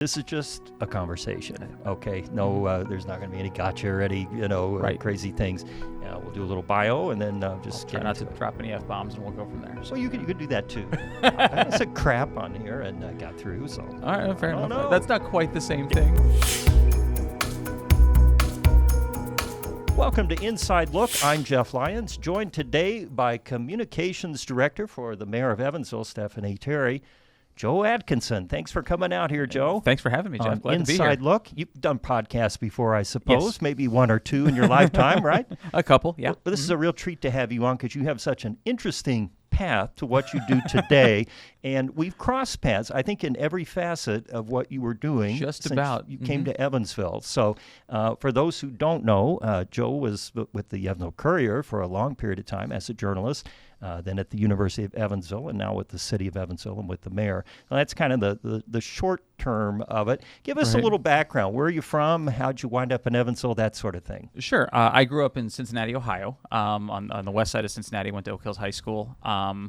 This is just a conversation, okay? No, there's not going to be any gotcha or any, crazy things. We'll do a little bio and then just try not to drop any F-bombs and we'll go from there. So you could do that too. I said crap on here and got through, so. All right, fair enough. That's not quite the same thing. Welcome to Inside Look. I'm Jeff Lyons, joined today by Communications Director for the Mayor of Evansville, Stephanie Terry, Joe Atkinson. Thanks for coming out here, Joe. Thanks for having me, Jeff. Glad to be here. Inside Look. You've done podcasts before, I suppose. Yes. Maybe one or two in your lifetime, right? A couple, yeah. But this is a real treat to have you on because you have such an interesting path to what you do today. And we've crossed paths, I think, in every facet of what you were doing. Just since about. You came to Evansville. So for those who don't know, Joe was with the Evansville Courier for a long period of time as a journalist. Then at the University of Evansville, and now with the city of Evansville and with the mayor. Now, that's kind of the short term of it. Give us a little background. Where are you from? How'd you wind up in Evansville? That sort of thing. Sure. I grew up in Cincinnati, Ohio, on the west side of Cincinnati. Went to Oak Hills High School,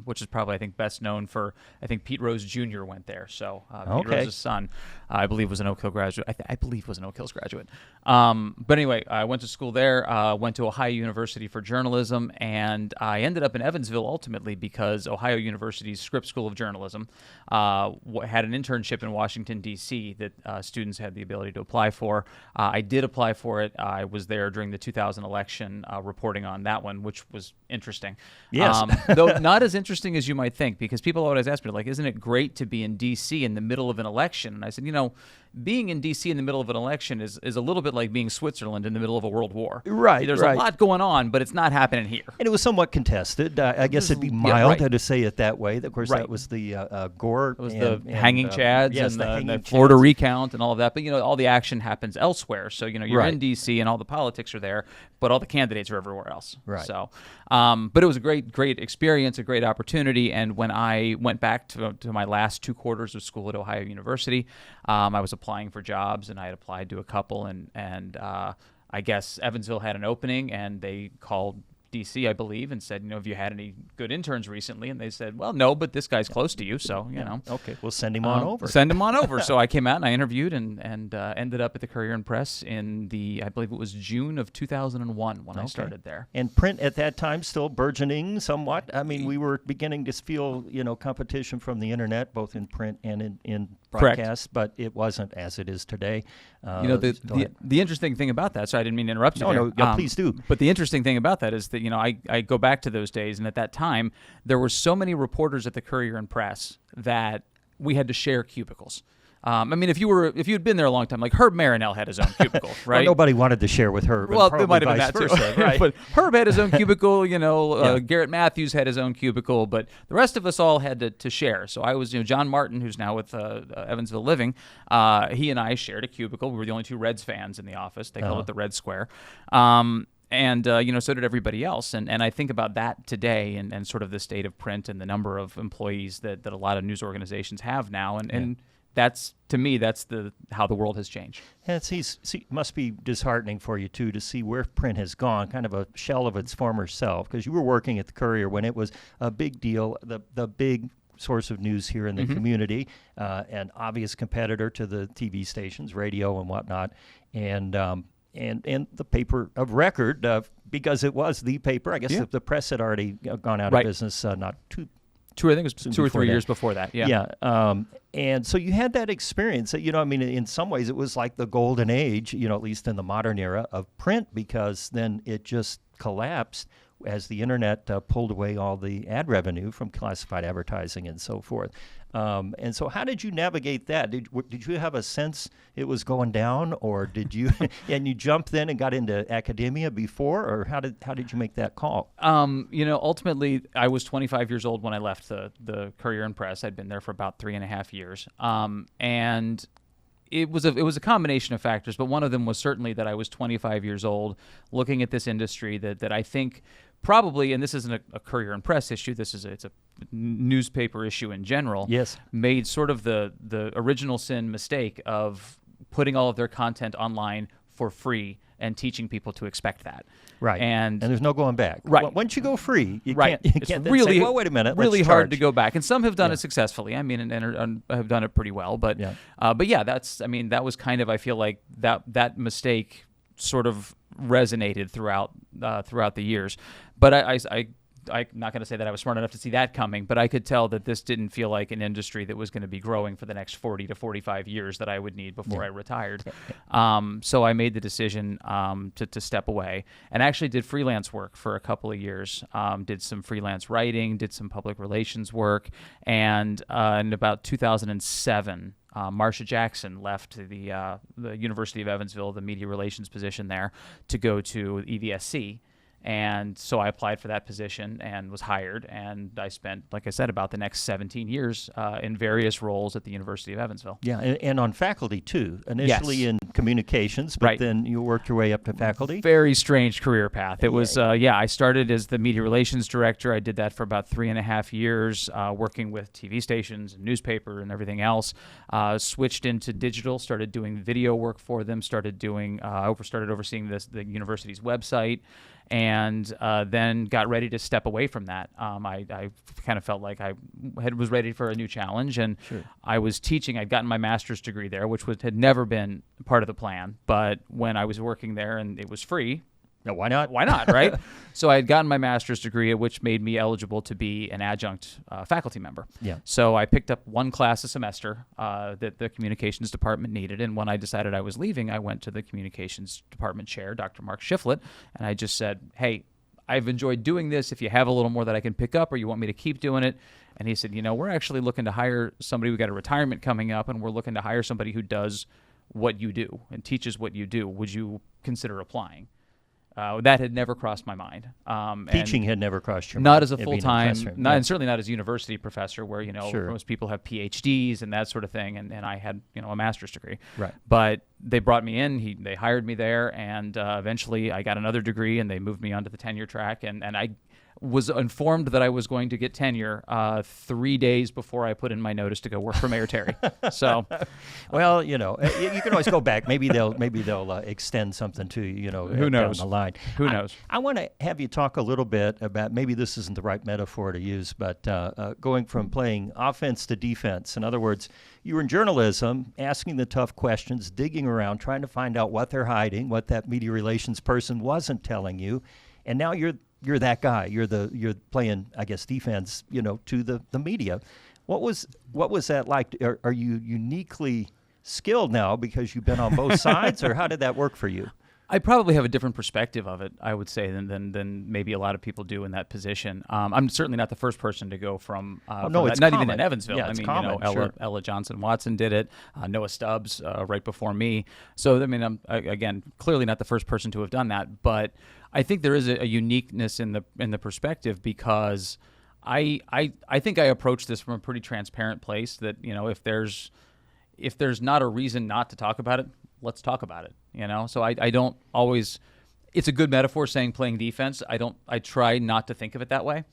which is probably, I think, best known for, I think, Pete Rose Jr. went there. So Pete Rose's son, I believe, was an Oak Hill graduate. I believe was an Oak Hills graduate. But anyway, I went to school there, went to Ohio University for journalism, and I ended up in Evansville ultimately because Ohio University's Scripps School of Journalism had an internship in Washington, D.C. that students had the ability to apply for. I did apply for it. I was there during the 2000 election reporting on that one, which was interesting. Yes. Though not as interesting as you might think, because people always ask me, like, isn't it great to be in D.C. in the middle of an election? And I said, being in D.C. in the middle of an election is a little bit like being Switzerland in the middle of a world war. Right. There's a lot going on, but it's not happening here. And it was somewhat contested. I guess it'd be mild to say it that way. Of course, that was the Gore. It was the hanging chads and the chads. Florida recount and all of that. But, all the action happens elsewhere. So, you're Right. in D.C. and all the politics are there, but all the candidates are everywhere else. Right. So, but it was a great experience, a great opportunity. And when I went back to my last 2 quarters of school at Ohio University, I was applying for jobs, and I had applied to a couple, and I guess Evansville had an opening, and they called D.C., I believe, and said, have you had any good interns recently? And they said, well, no, but this guy's close to you, so, Okay, we'll send him on over. Send him on over. So I came out and I interviewed and ended up at the Courier and Press in I believe it was June of 2001 when I started there. And print at that time still burgeoning somewhat. I mean, we were beginning to feel, competition from the internet, both in print and in broadcast, but it wasn't as it is today. The interesting thing about that, so I didn't mean to interrupt you there. No, please do. But the interesting thing about that is that, I go back to those days, and at that time, there were so many reporters at the Courier and Press that we had to share cubicles. If you had been there a long time, like Herb Marinell had his own cubicle, right? Well, nobody wanted to share with Herb. Well, it might have been that too. Right? But Herb had his own cubicle. Garrett Matthews had his own cubicle, but the rest of us all had to share. So I was, John Martin, who's now with Evansville Living. He and I shared a cubicle. We were the only 2 Reds fans in the office. They called it the Red Square. And so did everybody else. And I think about that today and sort of the state of print and the number of employees that a lot of news organizations have now. And that's, to me, that's how the world has changed. And it must be disheartening for you, too, to see where print has gone, kind of a shell of its former self, because you were working at the Courier when it was a big deal, the big source of news here in the community, an obvious competitor to the TV stations, radio and whatnot, and the paper of record, because it was the paper. I guess the press had already gone out of business not too. I think it was 2 or 3 years before that. Yeah. Yeah. And so you had that experience that, in some ways it was like the golden age, at least in the modern era of print, because then it just collapsed as the internet pulled away all the ad revenue from classified advertising and so forth. And so how did you navigate that? Did you have a sense it was going down, or did you and you jumped then and got into academia before, or how did you make that call? Ultimately, I was 25 years old when I left the Courier and Press. I'd been there for about 3.5 years. And it was a combination of factors, but one of them was certainly that I was 25 years old, looking at this industry that I think probably, and this isn't a Courier and Press issue, it's a newspaper issue in general. Yes, made sort of the original sin mistake of putting all of their content online for free and teaching people to expect that. Right. And there's no going back. Right. Once you go free, you right. can't, it's then really, say, well, wait a minute, really let's hard charge. to go back. And some have done it successfully. I mean, and have done it pretty well. But yeah, that was kind of, I feel like that mistake sort of resonated throughout the years. But I'm not going to say that I was smart enough to see that coming, but I could tell that this didn't feel like an industry that was going to be growing for the next 40 to 45 years that I would need before I retired. So I made the decision to step away, and actually did freelance work for a couple of years. Did some freelance writing, did some public relations work, and in about 2007, Marcia Jackson left the University of Evansville, the media relations position there, to go to EVSC. And so I applied for that position and was hired, and I spent, like I said, about the next 17 years in various roles at the University of Evansville. Yeah, and on faculty too. Initially in communications, but then you worked your way up to faculty. Very strange career path. It was, I started as the media relations director. I did that for about 3.5 years, working with TV stations and newspaper and everything else. Switched into digital, started doing video work for them, started overseeing the university's website. And then got ready to step away from that. I kind of felt like I was ready for a new challenge, and I was teaching. I'd gotten my master's degree there, which had never been part of the plan. But when I was working there and it was free, no, why not? Why not, right? So I had gotten my master's degree, which made me eligible to be an adjunct faculty member. Yeah. So I picked up one class a semester that the communications department needed, and when I decided I was leaving, I went to the communications department chair, Dr. Mark Shiflett, and I just said, hey, I've enjoyed doing this. If you have a little more that I can pick up or you want me to keep doing it. And he said, we're actually looking to hire somebody. We've got a retirement coming up, and we're looking to hire somebody who does what you do and teaches what you do. Would you consider applying? That had never crossed my mind. Teaching had never crossed your mind. Not as a full-time, and certainly not as a university professor where, most people have PhDs and that sort of thing, and I had, a master's degree. Right. But they brought me in, they hired me there, and eventually I got another degree, and they moved me onto the tenure track, and I was informed that I was going to get tenure 3 days before I put in my notice to go work for Mayor Terry. So, well, you can always go back. Maybe they'll extend something to you. Who knows? Down the line. Who knows? I want to have you talk a little bit about, maybe this isn't the right metaphor to use, but going from playing offense to defense. In other words, you were in journalism, asking the tough questions, digging around, trying to find out what they're hiding, what that media relations person wasn't telling you, and now you're that guy. You're playing, I guess, defense, to the media. What was that like? Are you uniquely skilled now because you've been on both sides, or how did that work for you? I probably have a different perspective of it, I would say, than maybe a lot of people do in that position. I'm certainly not the first person to go from it's not common. even in Evansville. Yeah, it's common, Ella Johnson Watson did it. Noah Stubbs right before me. So I'm again clearly not the first person to have done that, but I think there is a uniqueness in the perspective because I think I approach this from a pretty transparent place. That if there's not a reason not to talk about it, let's talk about it. So I don't always. It's a good metaphor saying playing defense. I try not to think of it that way,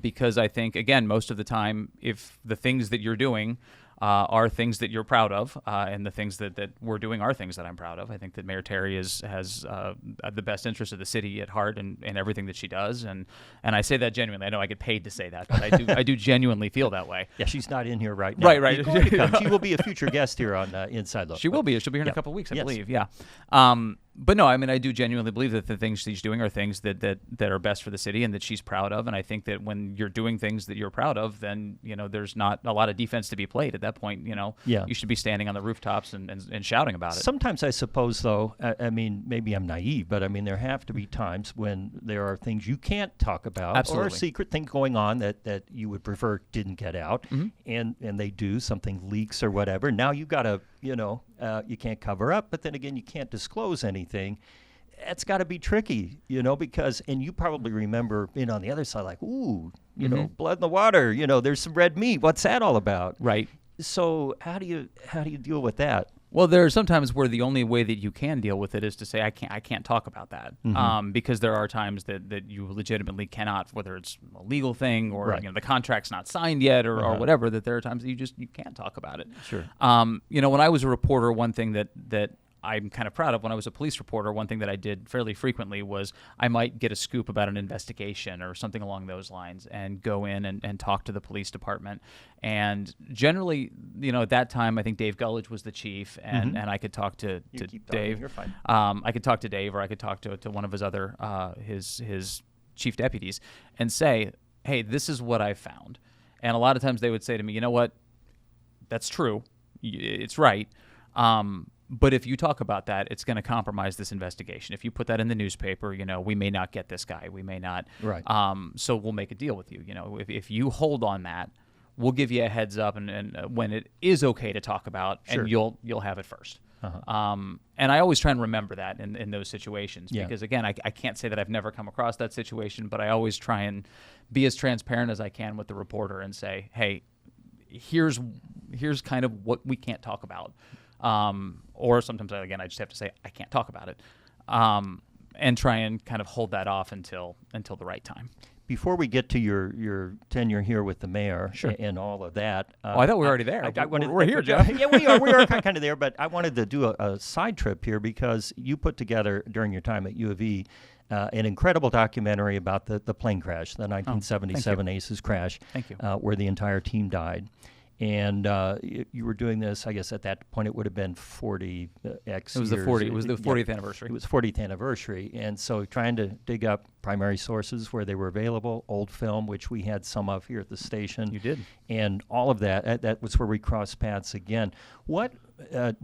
because I think, again, most of the time, if the things that you're doing are things that you're proud of, and the things that we're doing are things that I'm proud of. I think that Mayor Terry has the best interest of the city at heart in everything that she does, and I say that genuinely. I know I get paid to say that, but I do genuinely feel that way. Yeah, she's not in here right now. Right. She's going to come. She will be a future guest here on Inside Look. She will be. She'll be here in a couple of weeks, I Yes. believe. Yeah. But no, I do genuinely believe that the things she's doing are things that are best for the city and that she's proud of. And I think that when you're doing things that you're proud of, then, there's not a lot of defense to be played at that point. You should be standing on the rooftops and shouting about it. Sometimes I suppose, though, maybe I'm naive, but there have to be times when there are things you can't talk about. Absolutely. Or secret things going on that you would prefer didn't get out. Mm-hmm. And they do, something leaks or whatever. Now you've got to, you can't cover up, but then again, you can't disclose anything. That's got to be tricky, because, and you probably remember being on the other side, like, ooh, blood in the water, there's some red meat. What's that all about? Right. So how do you deal with that? Well, there are sometimes where the only way that you can deal with it is to say, I can't talk about that, because there are times that you legitimately cannot, whether it's a legal thing or the contract's not signed yet or whatever, that there are times that you can't talk about it. Sure. When I was a reporter, one thing that I'm kind of proud of. When I was a police reporter, one thing that I did fairly frequently was I might get a scoop about an investigation or something along those lines and go in and talk to the police department. And generally, at that time, I think Dave Gullidge was the chief, and I could talk to Dave. You're fine. I could talk to Dave, or I could talk to one of his other his chief deputies and say, hey, this is what I found. And a lot of times they would say to me, you know what, that's true. It's right. But if you talk about that, it's going to compromise this investigation. If you put that in the newspaper, we may not get this guy. We may not. Right. So we'll make a deal with you. If you hold on that, we'll give you a heads up and when it is okay to talk about, Sure. and you'll have it first. And I always try and remember that in those situations, because again, I can't say that I've never come across that situation, but I always try and be as transparent as I can with the reporter and say, hey, here's kind of what we can't talk about. Or sometimes, again, I just have to say I can't talk about it, and try and kind of hold that off until the right time. Before we get to your tenure here with the mayor and all of that. I thought we were already there. We're here, Jeff. Yeah, we are. We are kind of there, but I wanted to do a side trip here because you put together during your time at U of E an incredible documentary about the plane crash, the 1977 Aces crash, where the entire team died. And you were doing this, I guess at that point it would have been 40 X. It was years. It was the 40th anniversary. It was 40th anniversary, and so trying to dig up primary sources where they were available, old film, which we had some of here at the station. You did, and all of that. That was where we crossed paths again. What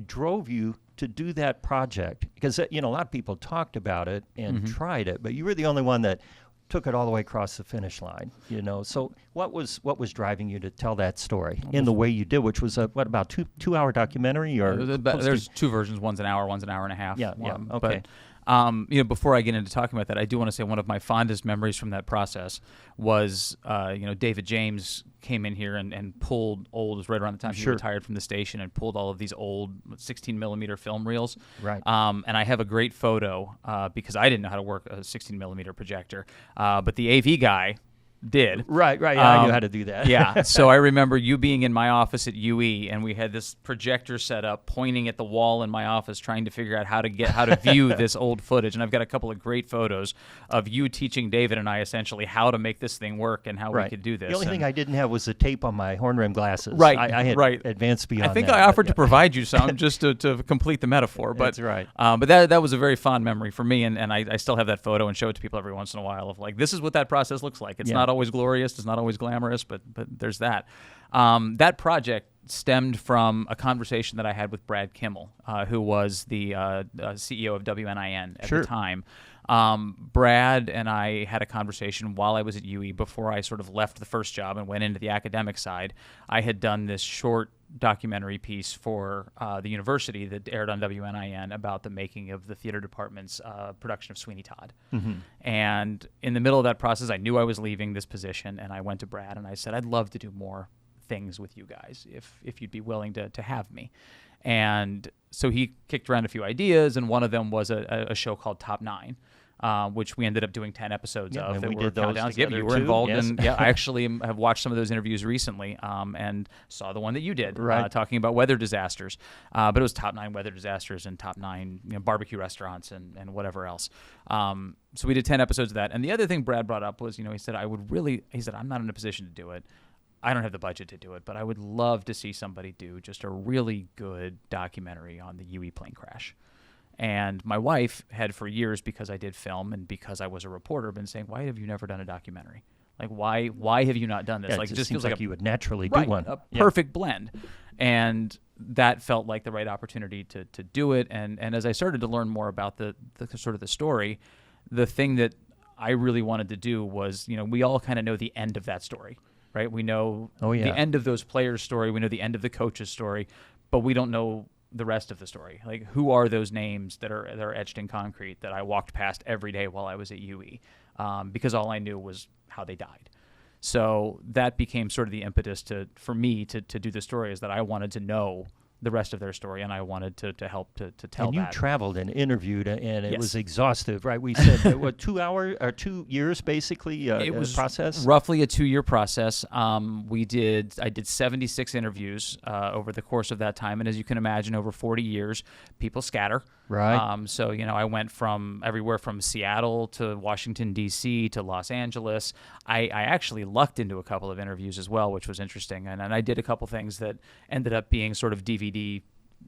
drove you to do that project? Because a lot of people talked about it and tried it, but you were the only one that took it all the way across the finish line, So what was driving you to tell that story in the way you did, which was about two-hour documentary? Or there's two versions. One's an hour and a half. Yeah, okay. But before I get into talking about that, I do want to say one of my fondest memories from that process was, David James came in here and pulled old. It was right around the time he retired from the station, and pulled all of these old 16 millimeter film reels. Right. And I have a great photo because I didn't know how to work a 16 millimeter projector, but the AV guy did. Right. Yeah, I knew how to do that. Yeah. So I remember you being in my office at UE, and we had this projector set up pointing at the wall in my office, trying to figure out how to view this old footage. And I've got a couple of great photos of you teaching David and I essentially how to make this thing work and how we could do this. The only thing I didn't have was the tape on my horn rim glasses. Right. I had advanced beyond that. I think I offered to provide you some just to complete the metaphor. But, that's right. But that was a very fond memory for me, and I still have that photo and show it to people every once in a while of like, this is what that process looks like. It's not always glorious. It's not always glamorous, but there's that. That project stemmed from a conversation that I had with Brad Kimmel, who was the CEO of WNIN at the time. Brad and I had a conversation while I was at UE before I sort of left the first job and went into the academic side. I had done this short documentary piece for the university that aired on WNIN about the making of the theater department's production of Sweeney Todd. And in the middle of that process, I knew I was leaving this position, and I went to Brad and I said, I'd love to do more things with you guys if you'd be willing to have me. And so he kicked around a few ideas, and one of them was a show called Top 9. Which we ended up doing 10 episodes of. And that we were did those countdowns. together You were too, involved yes. in. Yeah, I actually have watched some of those interviews recently, and saw the one that you did, talking about weather disasters. But it was top 9 weather disasters and top 9 barbecue restaurants and whatever else. So we did 10 episodes of that. And the other thing Brad brought up was, he said, I'm not in a position to do it. I don't have the budget to do it, but I would love to see somebody do just a really good documentary on the UE plane crash. And my wife had for years, because I did film and because I was a reporter, been saying, why have you never done a documentary? Like, why have you not done this? Yeah, like, it just feels like you would naturally do one. A perfect blend. And that felt like the right opportunity to do it. And as I started to learn more about the sort of the story, the thing that I really wanted to do was, we all kind of know the end of that story, right? We know the end of those players' story. We know the end of the coach's story, but we don't know the rest of the story. Like, who are those names that are etched in concrete that I walked past every day while I was at UE? Because all I knew was how they died. So that became sort of the impetus for me to do the story, is that I wanted to know the rest of their story, and I wanted to help to tell and you that. traveled and interviewed, and it Yes. was exhaustive, right? We said, what, 2 hours or 2 years, basically, It was process? roughly a 2-year process. I did 76 interviews over the course of that time, and as you can imagine, over 40 years, people scatter. Right. So, I went from everywhere from Seattle to Washington, D.C. to Los Angeles. I actually lucked into a couple of interviews as well, which was interesting. And I did a couple things that ended up being sort of DVD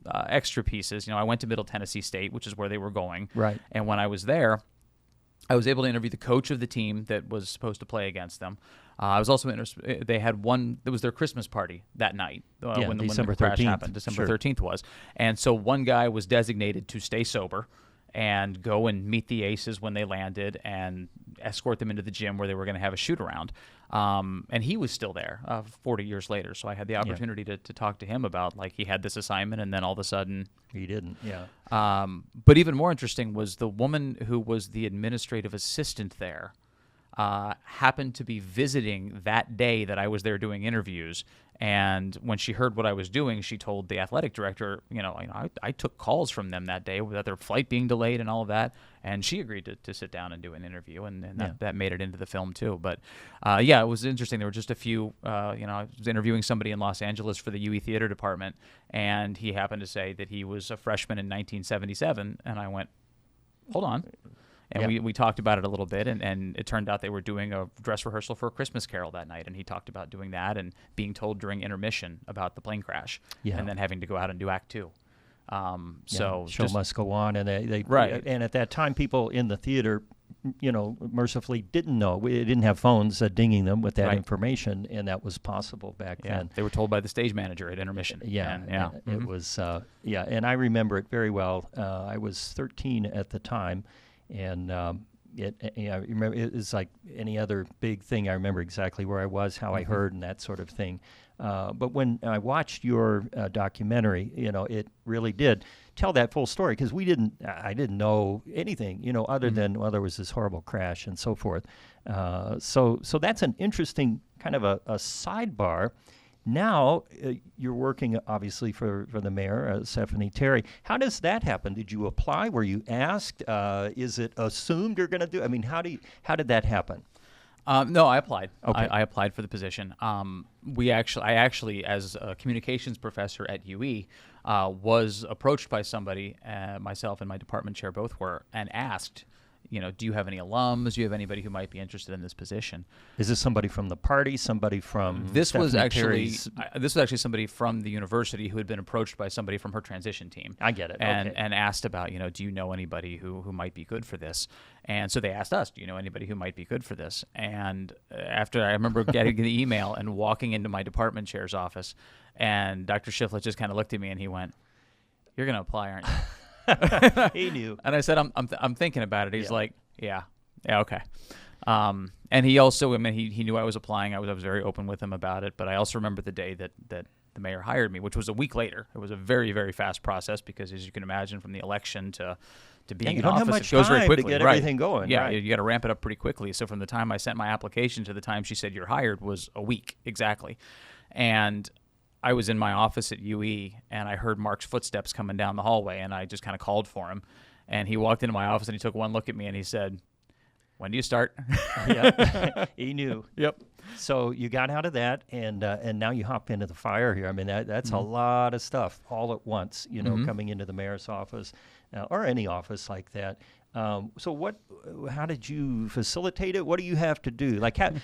extra pieces. I went to Middle Tennessee State, which is where they were going. Right. And when I was there, I was able to interview the coach of the team that was supposed to play against them. I was also they had one. It was their Christmas party that night when the crash happened. December 13th was, and so one guy was designated to stay sober and go and meet the aces when they landed and escort them into the gym where they were going to have a shoot around. And he was still there 40 years later, so I had the opportunity to talk to him about he had this assignment and then all of a sudden he didn't. Yeah. But even more interesting was the woman who was the administrative assistant there happened to be visiting that day that I was there doing interviews. And when she heard what I was doing, she told the athletic director, I took calls from them that day about their flight being delayed and all of that. And she agreed to sit down and do an interview. And that made it into the film, too. But, it was interesting. There were just a few, I was interviewing somebody in Los Angeles for the UE Theater Department. And he happened to say that he was a freshman in 1977. And I went, hold on. And we talked about it a little bit, and it turned out they were doing a dress rehearsal for A Christmas Carol that night, and he talked about doing that and being told during intermission about the plane crash, and then having to go out and do Act 2. So show must go on, and they right. And at that time, people in the theater, mercifully didn't know. We didn't have phones dinging them with that information, and that was possible back then. They were told by the stage manager at intermission. It was and I remember it very well. I was 13 at the time. And I remember it was like any other big thing. I remember exactly where I was, how I heard, and that sort of thing. But when I watched your documentary, it really did tell that full story, because I didn't know anything, other than, well, there was this horrible crash and so forth. So that's an interesting kind of a sidebar. Now you're working, obviously, for the mayor, Stephanie Terry. How does that happen? Did you apply? Were you asked? Is it assumed you're going to do? I mean, how did that happen? No, I applied. Okay. I applied for the position. I actually, as a communications professor at UE, was approached by somebody, myself and my department chair both were, and asked, do you have any alums? Do you have anybody who might be interested in this position? Is this somebody from the party? Somebody from this was actually somebody from the university who had been approached by somebody from her transition team. I get it. And asked about, do you know anybody who might be good for this? And so they asked us, do you know anybody who might be good for this? And after I remember getting the email and walking into my department chair's office, and Dr. Shiflett just kind of looked at me and he went, "You're going to apply, aren't you?" He knew. And I said, I'm thinking about it. He's like, yeah, okay. And he also, he knew I was applying. I was very open with him about it. But I also remember the day that the mayor hired me, which was a week later. It was a very, very fast process because, as you can imagine, from the election to being in office, it goes very quickly. To get everything going. Yeah, right. you got to ramp it up pretty quickly. So from the time I sent my application to the time she said you're hired was a week exactly. And I was in my office at UE, and I heard Mark's footsteps coming down the hallway, and I just kind of called for him. And he walked into my office, and he took one look at me, and he said, "When do you start?" Yeah, he knew. Yep. So you got out of that, and now you hop into the fire here. I mean, that's a lot of stuff all at once, coming into the mayor's office or any office like that. So how did you facilitate it? What do you have to do?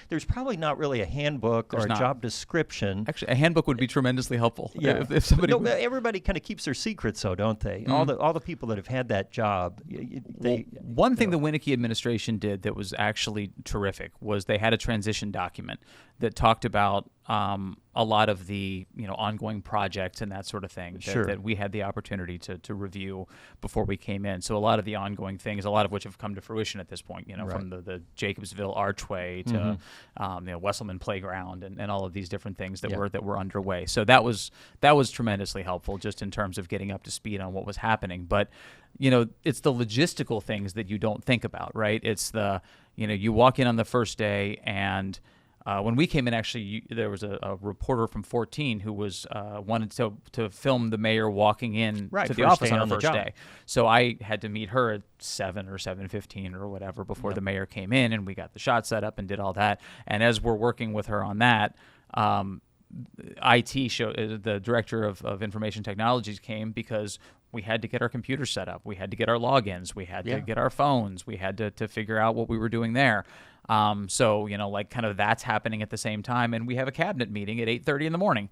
There's probably not really a handbook or a job description. Actually, a handbook would be tremendously helpful. Yeah. If somebody. No, everybody kind of keeps their secrets, though, don't they? All the people that have had that job. One thing the Winnicky administration did that was actually terrific was they had a transition document that talked about a lot of the ongoing projects and that sort of thing that we had the opportunity to review before we came in. So a lot of the ongoing things, a lot of which have come to fruition at this point, from the Jacobsville Archway to Wesselman Playground and all of these different things that were underway. So that was tremendously helpful just in terms of getting up to speed on what was happening. But it's the logistical things that you don't think about, right? It's the you walk in on the first day and when we came in, actually, there was a reporter from 14 who was wanted to film the mayor walking in to the office on her first day. So I had to meet her at 7 or 7:15 or whatever before the mayor came in, and we got the shot set up and did all that. And as we're working with her on that, IT the director of information technologies came because we had to get our computers set up. We had to get our logins. We had to get our phones. We had to figure out what we were doing there. So, like kind of that's happening at the same time. And we have a cabinet meeting at 8:30 in the morning.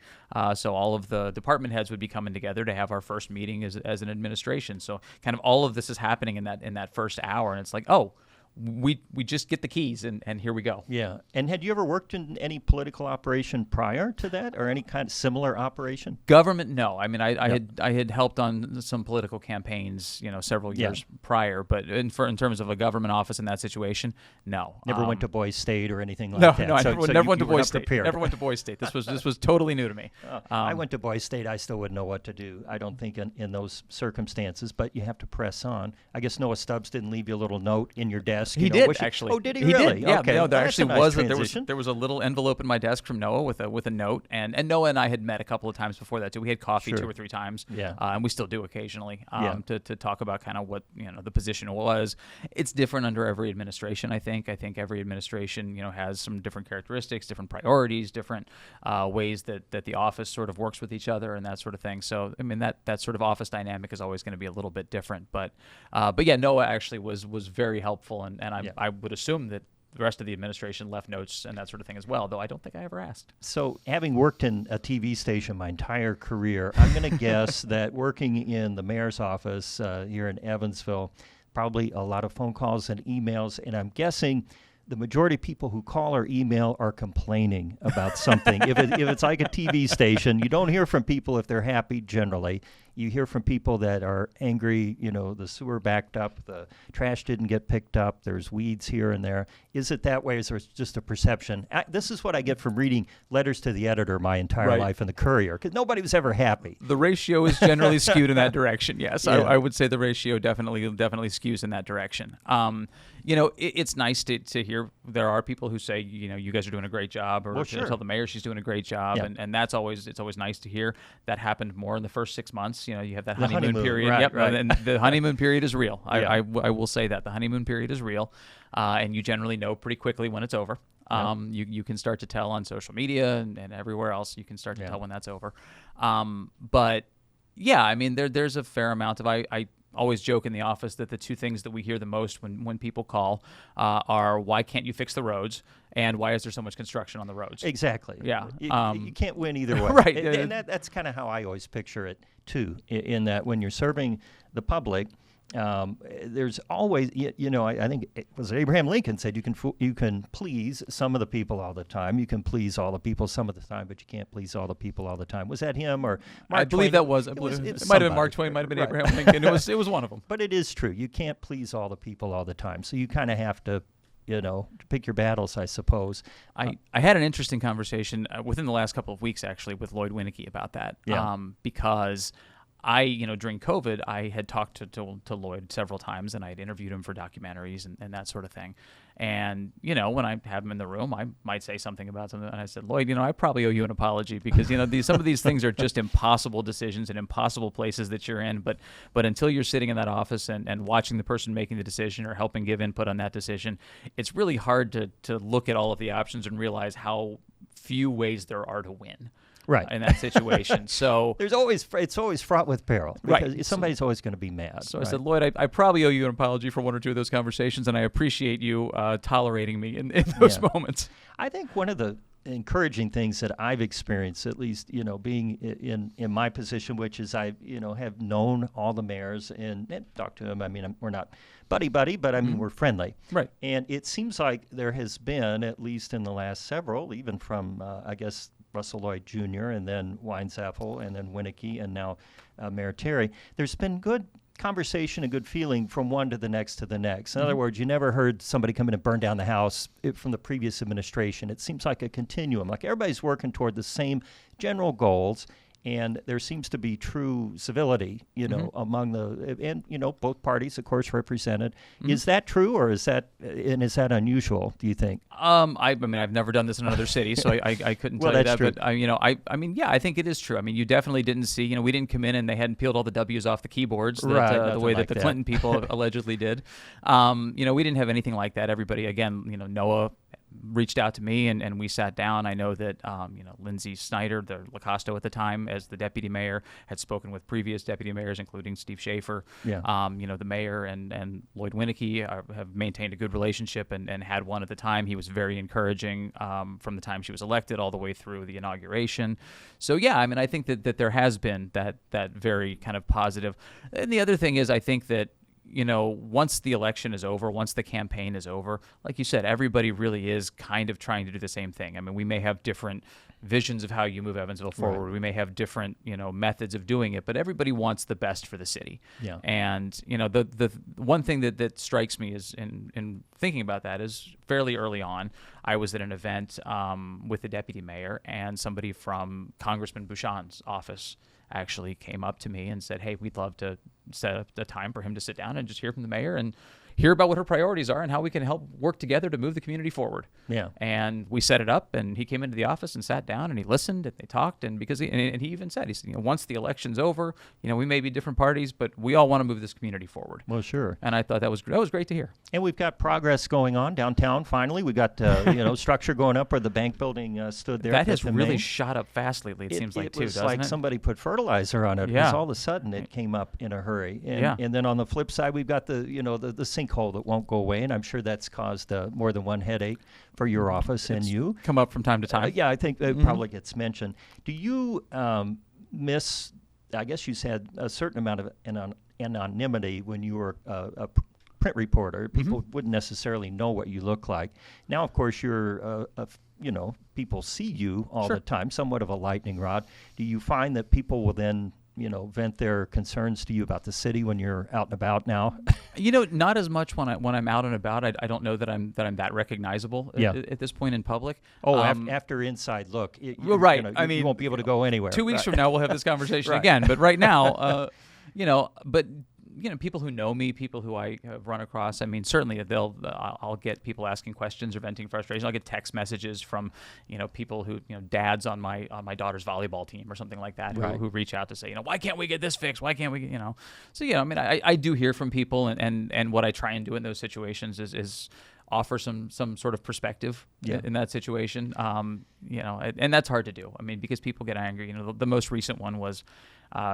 So all of the department heads would be coming together to have our first meeting as an administration. So kind of all of this is happening in that first hour. And it's like, oh, we just get the keys and here we go. Yeah. And had you ever worked in any political operation prior to that, or any kind of similar operation? Government, no. I mean, I had helped on some political campaigns, several years prior, but in terms of a government office in that situation, no. Never went to Boise State or anything like that. No, I never went to Boise State. Never went to Boise State. This was totally new to me. I went to Boise State. I still wouldn't know what to do. I don't think in those circumstances, but you have to press on. I guess Noah Stubbs didn't leave you a little note in your desk. He did, actually. Oh, did he really? Did. Yeah, okay. No, there actually was. There was a little envelope in my desk from Noah with a note, and Noah and I had met a couple of times before that too. We had coffee 2 or 3 times, and we still do occasionally to talk about kind of what the position was. It's different under every administration. I think every administration has some different characteristics, different priorities, different ways that the office sort of works with each other and that sort of thing. So I mean that sort of office dynamic is always going to be a little bit different. But yeah, Noah actually was very helpful, and I would assume that the rest of the administration left notes and that sort of thing as well, though I don't think I ever asked. So having worked in a TV station my entire career, I'm going to guess that working in the mayor's office here in Evansville, probably a lot of phone calls and emails, and I'm guessing the majority of people who call or email are complaining about something. If it's like a TV station, you don't hear from people if they're happy generally. You hear from people that are angry, the sewer backed up, the trash didn't get picked up, there's weeds here and there. Is it that way, or is there just a perception? This is what I get from reading letters to the editor my entire life in the Courier, because nobody was ever happy. The ratio is generally skewed in that direction, yes. Yeah. I would say the ratio definitely skews in that direction. It's nice to hear there are people who say, you guys are doing a great job, or tell the mayor she's doing a great job, and it's always nice to hear. That happened more in the first 6 months. You have that honeymoon period. Right, yep, right. And the honeymoon period is real. I will say that the honeymoon period is real, and you generally know pretty quickly when it's over. You can start to tell on social media and everywhere else. You can start to tell when that's over. But yeah, I mean, there's a fair amount of I always joke in the office that the 2 things that we hear the most when people call are, why can't you fix the roads, and why is there so much construction on the roads? Exactly. Yeah. You can't win either way. Right. And that's kind of how I always picture it too, in that when you're serving the public, there's always, I think it was Abraham Lincoln said, you can please some of the people all the time. You can please all the people some of the time, but you can't please all the people all the time. Was that him or Mark I believe Twain? that was. It might have been Mark Twain, might have been Abraham Lincoln. It was one of them. But it is true. You can't please all the people all the time. So you kind of have to, pick your battles, I suppose. I had an interesting conversation within the last couple of weeks, actually, with Lloyd Winnicky about that. Because during COVID, I had talked to Lloyd several times, and I had interviewed him for documentaries and that sort of thing. And, when I have him in the room, I might say something about something. And I said, Lloyd, I probably owe you an apology because, some of these things are just impossible decisions and impossible places that you're in. But until you're sitting in that office and watching the person making the decision or helping give input on that decision, it's really hard to look at all of the options and realize how few ways there are to win. Right. In that situation. So it's always fraught with peril. Because somebody's always going to be mad. So I said, Lloyd, I probably owe you an apology for 1 or 2 of those conversations, and I appreciate you tolerating me in those moments. I think one of the encouraging things that I've experienced, at least, being in my position, which is I, have known all the mayors and talked to them. I mean, we're not buddy, but I mean, we're friendly. Right. And it seems like there has been, at least in the last several, even from, I guess, Russell Lloyd Jr. and then Weinzapfel and then Winnicky and now Mayor Terry, there's been good conversation and good feeling from one to the next to the next. In other words, you never heard somebody come in and burn down the house from the previous administration. It seems like a continuum, like everybody's working toward the same general goals. and there seems to be true civility, among both parties, of course, represented. Is that true, or is that unusual, do you think? I mean, I've never done this in another city, so I couldn't tell you that. True. But I think it is true. I mean, you definitely didn't see. We didn't come in and they hadn't peeled all the W's off the keyboards the way that the Clinton people allegedly did. We didn't have anything like that. Everybody, again, Noah reached out to me and we sat down. I know that Lindsay Snyder, the Lacosto at the time, as the deputy mayor, had spoken with previous deputy mayors, including Steve Schaefer. Yeah. The mayor and Lloyd Winnicky have maintained a good relationship and had one at the time. He was very encouraging from the time she was elected all the way through the inauguration. So yeah, I mean, I think that there has been that very kind of positive. And the other thing is, I think that once the election is over, once the campaign is over, like you said, everybody really is kind of trying to do the same thing. I mean, we may have different visions of how you move Evansville forward. Right. We may have different, methods of doing it, but everybody wants the best for the city. Yeah. And, the one thing that strikes me is in thinking about that is fairly early on, I was at an event with the deputy mayor, and somebody from Congressman Bouchon's office actually came up to me and said, hey, we'd love to set up a time for him to sit down and just hear from the mayor and hear about what her priorities are and how we can help work together to move the community forward. Yeah. And we set it up, and he came into the office and sat down and he listened and they talked. And because he even said, he said, once the election's over, we may be different parties, but we all want to move this community forward. Well, sure. And I thought that was great to hear. And we've got progress going on downtown. Finally, we got structure going up where the bank building stood there. That has really shot up fast lately. It seems like, it was like somebody put fertilizer on it. Yeah. Because all of a sudden it came up in a hurry. And then on the flip side, we've got the sinkhole that won't go away, and I'm sure that's caused more than one headache for your office and you. Come up from time to time. Yeah, I think it probably gets mentioned. Do you miss? I guess you had a certain amount of anonymity when you were a print reporter. People wouldn't necessarily know what you look like. Now, of course, you're people see you all the time, somewhat of a lightning rod. Do you find that people will then vent their concerns to you about the city when you're out and about now? Not as much when I'm out and about. I don't know that I'm that recognizable at this point in public. Oh, after Inside Look, right? I mean, you won't be able to go anywhere. 2 weeks from now, we'll have this conversation again. But right now, people who know me, people who I have run across, I mean, certainly I'll get people asking questions or venting frustration. I'll get text messages from, people who, dads on my daughter's volleyball team or something like that who reach out to say, why can't we get this fixed? Why can't we, So, I mean, I do hear from people, and what I try and do in those situations is offer some sort of perspective in that situation. And that's hard to do. I mean, because people get angry. The most recent one was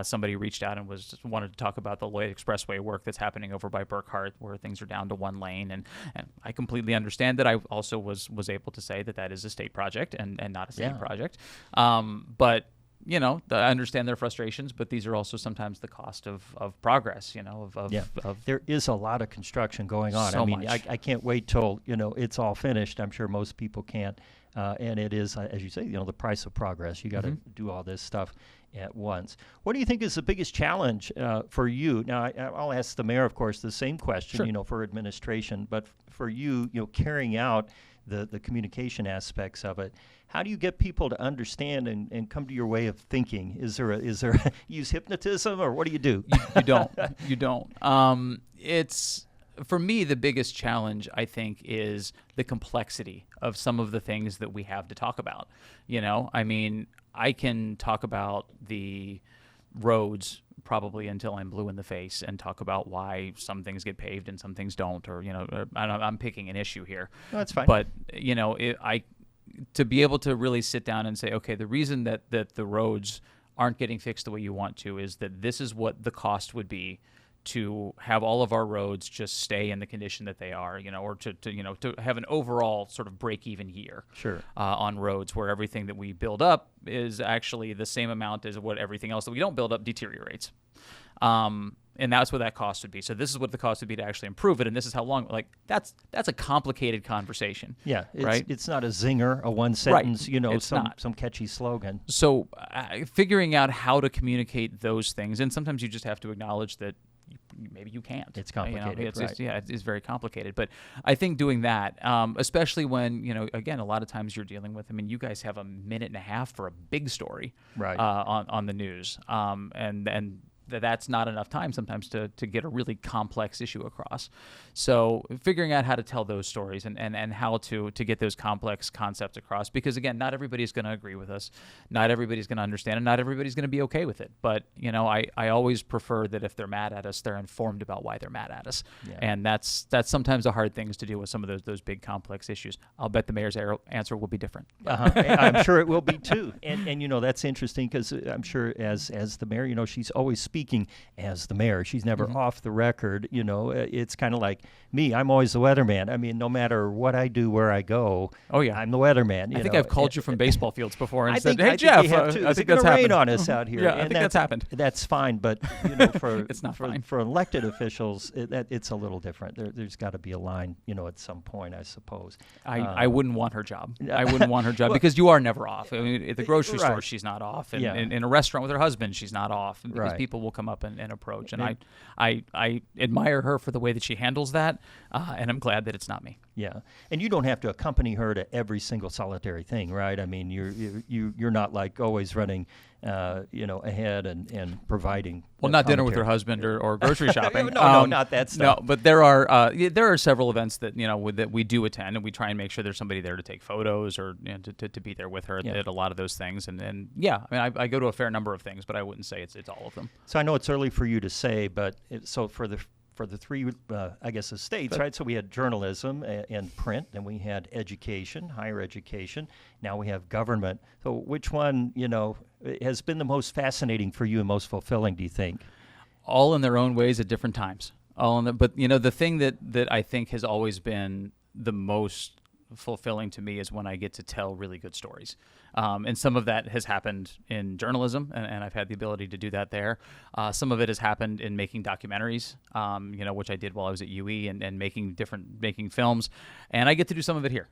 somebody reached out and wanted to talk about the Lloyd Expressway work that's happening over by Burkhart, where things are down to one lane. And I completely understand that. I also was able to say that is a state project and not a city project. But I understand their frustrations, but these are also sometimes the cost of progress, There is a lot of construction going on. So I mean, much. I can't wait till, it's all finished. I'm sure most people can't. And it is, as you say, the price of progress. You got to do all this stuff at once. What do you think is the biggest challenge for you? Now, I'll ask the mayor, of course, the same question, for administration, but for you, carrying out the communication aspects of it. How do you get people to understand and come to your way of thinking? Is there use hypnotism, or what do you do? You don't. It's, for me, the biggest challenge, I think, is the complexity of some of the things that we have to talk about. I mean, I can talk about the roads probably until I'm blue in the face and talk about why some things get paved and some things don't, or I'm picking an issue here. No, that's fine. But to be able to really sit down and say, okay, the reason that the roads aren't getting fixed the way you want to is that this is what the cost would be to have all of our roads just stay in the condition that they are, or to have an overall sort of break-even year on roads, where everything that we build up is actually the same amount as what everything else that we don't build up deteriorates. And that's what that cost would be. So this is what the cost would be to actually improve it, and this is how long. Like, that's a complicated conversation. Yeah, right. It's not a zinger, a one sentence, Right. some catchy slogan. So figuring out how to communicate those things, and sometimes you just have to acknowledge that maybe you can't. It's complicated, right? It's very complicated. But I think doing that, especially when, again, a lot of times you're dealing with, you guys have a minute and a half for a big story, right, on the news, and that's not enough time sometimes to get a really complex issue across. So figuring out how to tell those stories and how to get those complex concepts across, because again, not everybody's going to agree with us, not everybody's going to understand, and not everybody's going to be okay with it. But I always prefer that if they're mad at us, they're informed about why they're mad at us. Yeah. And that's sometimes a hard things to do with some of those big complex issues. I'll bet the mayor's answer will be different. I'm sure it will be too. And that's interesting, because I'm sure as the mayor, she's always speaking as the mayor. She's never off the record. It's kind of like me. I'm always the weatherman. No matter what I do, where I go, I'm the weatherman. I think I've called you from baseball fields before and said, "Hey, Jeff, I think that's rain on us out here." Yeah, I think that's happened. That's fine, but for it's not fine. For elected officials, it's a little different. There's got to be a line, at some point, I suppose. I wouldn't want her job. I wouldn't want her job because you are never off. At the grocery store, she's not off. In a restaurant with her husband, she's not off, because people will come up and approach. And I admire her for the way that she handles that, and I'm glad that it's not me. Yeah, and you don't have to accompany her to every single solitary thing, right? You're not like always running, ahead and providing. Well, not dinner with her husband or grocery shopping. No, not that stuff. No, but there are several events that that we do attend, and we try and make sure there's somebody there to take photos or to be there with her at a lot of those things. And I go to a fair number of things, but I wouldn't say it's all of them. So I know it's early for you to say, but for the three, estates, right? So we had journalism and print, and we had education, higher education. Now we have government. So which one, has been the most fascinating for you and most fulfilling, do you think? All in their own ways at different times. But the thing that I think has always been the most fulfilling to me is when I get to tell really good stories. And some of that has happened in journalism, and I've had the ability to do that there. Some of it has happened in making documentaries, which I did while I was at UE, and making films. And I get to do some of it here.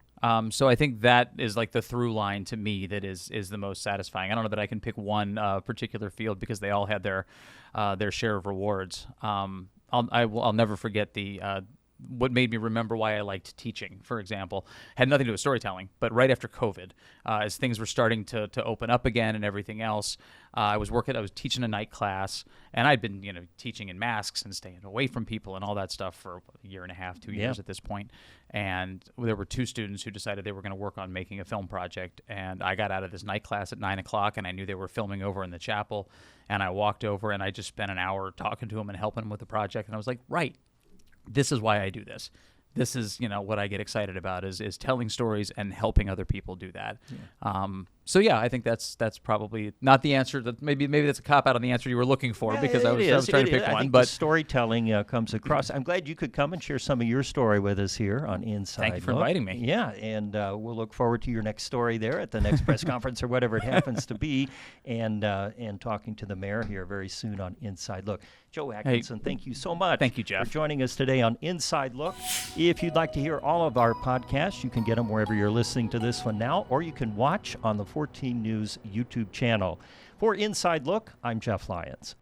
So I think that is like the through line to me that is the most satisfying. I don't know that I can pick one particular field, because they all had their share of rewards. I'll never forget what made me remember why I liked teaching, for example, had nothing to do with storytelling, but right after COVID, as things were starting to open up again and everything else, I was teaching a night class, and I'd been, teaching in masks and staying away from people and all that stuff for a year and a half, 2 years at this point. And there were two students who decided they were going to work on making a film project. And I got out of this night class at 9 o'clock, and I knew they were filming over in the chapel. And I walked over, and I just spent an hour talking to them and helping them with the project. And I was like, right. This is why I do this. This is, what I get excited about is telling stories and helping other people do that. Yeah. I think that's probably not the answer. That maybe that's a cop out on the answer you were looking for, because I was trying to pick one. I think but the storytelling comes across. I'm glad you could come and share some of your story with us here on Inside Thank you for Look. inviting me. Yeah, and we'll look forward to your next story there at the next press conference or whatever it happens to be, and talking to the mayor here very soon on Inside Look. Joe Atkinson, thank you so much. Thank you, Jeff, for joining us today on Inside Look. If you'd like to hear all of our podcasts, you can get them wherever you're listening to this one now, or you can watch on the 14 News YouTube channel. For Inside Look, I'm Jeff Lyons.